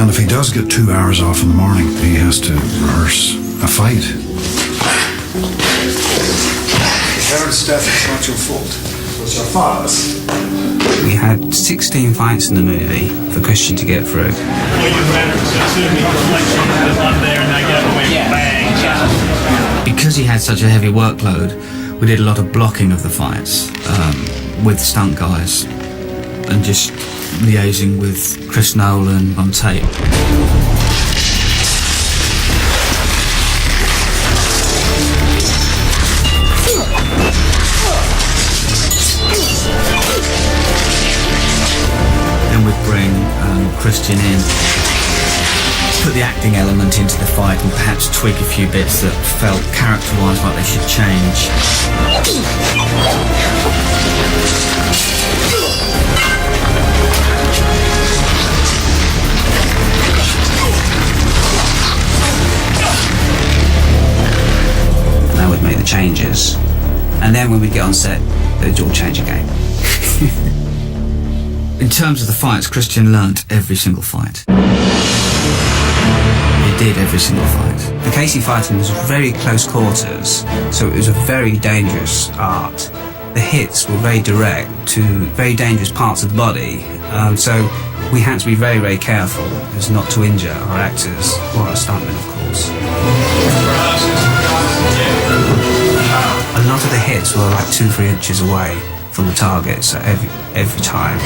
And if he does get 2 hours off in the morning, he has to rehearse a fight. Steph, it's not your fault. It's your father's. We had 16 fights in the movie for Christian to get through. Because he had such a heavy workload, we did a lot of blocking of the fights with stunt guys and just liaising with Chris Nolan on tape. We'd bring Christian in, put the acting element into the fight and perhaps tweak a few bits that felt character-wise like they should change. Now we'd make the changes, and then when we'd get on set, they'd all change again. In terms of the fights, Christian learnt every single fight. He did every single fight. The Casey fighting was very close quarters, so it was a very dangerous art. The hits were very direct to very dangerous parts of the body, so we had to be very, very careful as not to injure our actors or our stuntmen, of course. A lot of the hits were like 2-3 inches away from the target, so every time.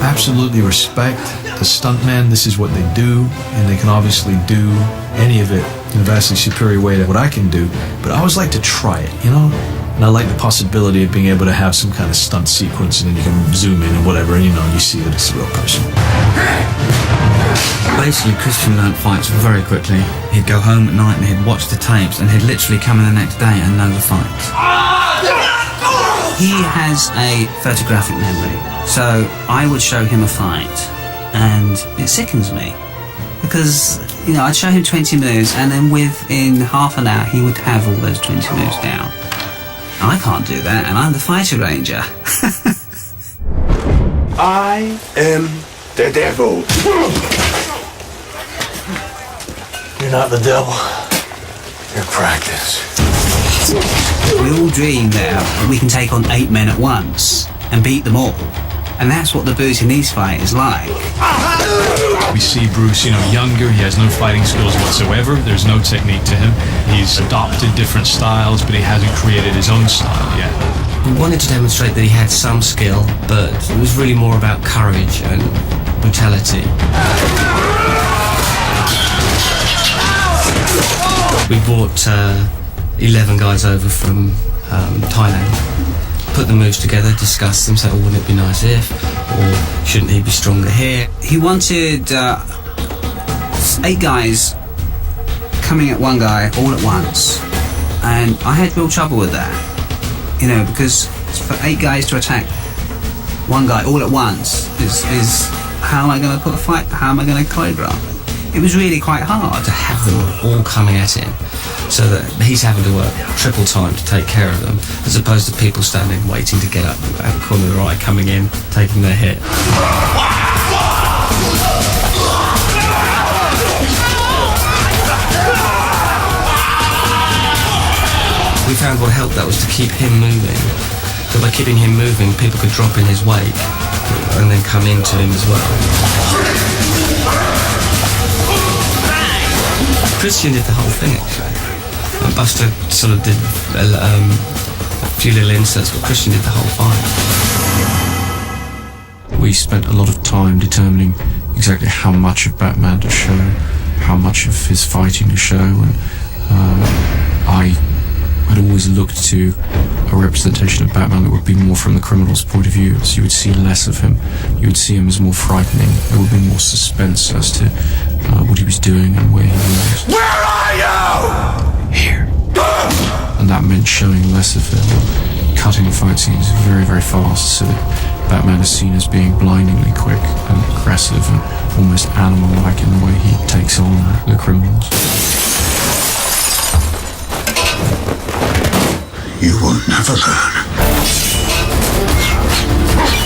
Absolutely respect the stuntmen. This is what they do, and they can obviously do any of it in a vastly superior way to what I can do, but I always like to try it, you know? And I like the possibility of being able to have some kind of stunt sequence and then you can zoom in and whatever, and you know, you see that it's a real person. Basically, Christian learnt fights very quickly. He'd go home at night and he'd watch the tapes and he'd literally come in the next day and know the fights. He has a photographic memory, so I would show him a fight and it sickens me because, you know, I'd show him 20 moves and then within half an hour he would have all those 20 moves down. I can't do that, and I'm the fight arranger. I am the devil. You're not the devil. You're practice. We all dream that we can take on 8 men at once and beat them all. And that's what the Bruce in these fight is like. We see Bruce, you know, younger. He has no fighting skills whatsoever. There's no technique to him. He's adopted different styles, but he hasn't created his own style yet. We wanted to demonstrate that he had some skill, but it was really more about courage and brutality. We brought 11 guys over from Thailand, put the moves together, discussed them, said, oh, wouldn't it be nice if, or shouldn't he be stronger here? He wanted 8 guys coming at one guy all at once, and I had real trouble with that, you know, because for 8 guys to attack one guy all at once is how am I going to put a fight, how am I going to choreograph it? It was really quite hard to have them all coming at him, so that he's having to work triple time to take care of them, as opposed to people standing waiting to get up at the corner of the eye, coming in, taking their hit. We found what helped that was to keep him moving. So by keeping him moving, people could drop in his wake and then come into him as well. Christian did the whole thing actually. Buster sort of did a few little inserts, but Christian did the whole fight. We spent a lot of time determining exactly how much of Batman to show, how much of his fighting to show, and I had always looked to a representation of Batman that would be more from the criminal's point of view, so you would see less of him, you would see him as more frightening, there would be more suspense as to what he was doing and where he was. Where are you? Here. And that meant showing less of him, cutting fight scenes very, very fast, so that Batman is seen as being blindingly quick and aggressive and almost animal-like in the way he takes on the criminals. You will never learn.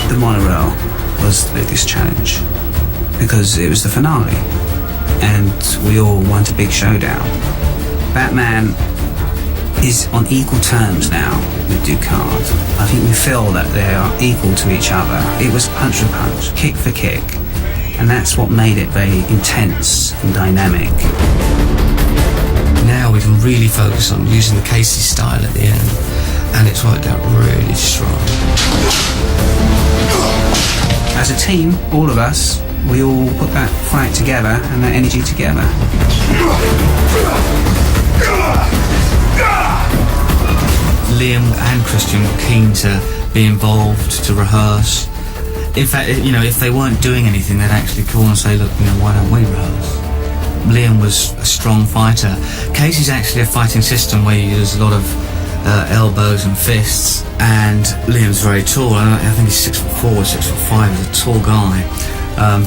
The monorail was the biggest challenge, because it was the finale, and we all want a big showdown. Batman is on equal terms now with Ducard. I think we feel that they are equal to each other. It was punch for punch, kick for kick, and that's what made it very intense and dynamic. Now we can really focus on using the Casey style at the end, and it's worked out really strong. As a team, all of us, we all put that fight together and that energy together. Liam and Christian were keen to be involved, to rehearse. In fact, you know, if they weren't doing anything, they'd actually call and say, look, you know, why don't we rehearse? Liam was a strong fighter. Casey's actually a fighting system where you use a lot of elbows and fists, and Liam's very tall. I think he's 6'4", 6'5", he's a tall guy.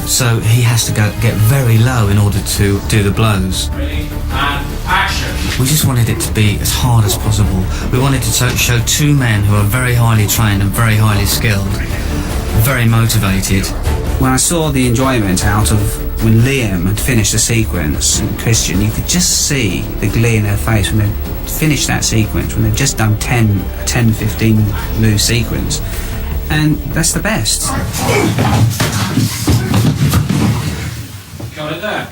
So he has to get very low in order to do the blows. Ready, and action. We just wanted it to be as hard as possible. We wanted to show two men who are very highly trained and very highly skilled, very motivated. When I saw the enjoyment out of when Liam had finished the sequence and Christian, you could just see the glee in their face when they finished that sequence, when they've just done 10-15 move sequence. And that's the best. Got it there.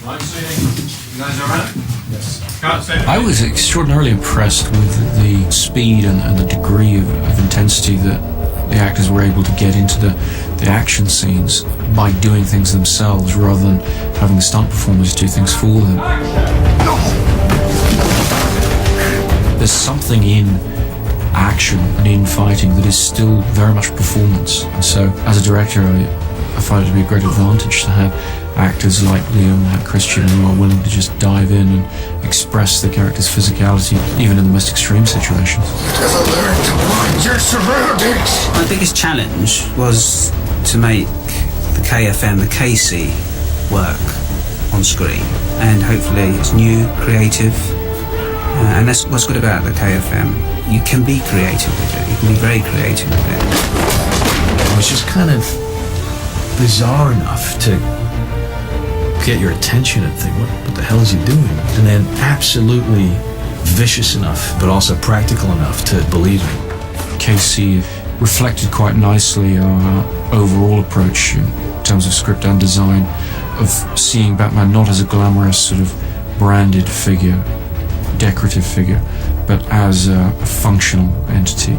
Right, so you guys all right? Yes. Can't say I was extraordinarily impressed with the speed and the degree of intensity that the actors were able to get into the action scenes by doing things themselves rather than having the stunt performers do things for them. There's something in action and in fighting that is still very much performance, and so as a director I find it to be a great advantage to have actors like Liam, like Christian, who are willing to just dive in and express the character's physicality even in the most extreme situations. Never learn to mind your surroundings. My biggest challenge was to make the KFM, the Casey, work on screen, and hopefully it's new, creative, and that's what's good about the KFM. You can be creative with it. You can be very creative with it. It was just kind of bizarre enough to get your attention and think, what the hell is he doing? And then absolutely vicious enough, but also practical enough to believe it. Casey reflected quite nicely our overall approach in terms of script and design, of seeing Batman not as a glamorous sort of branded figure, decorative figure, but as a functional entity.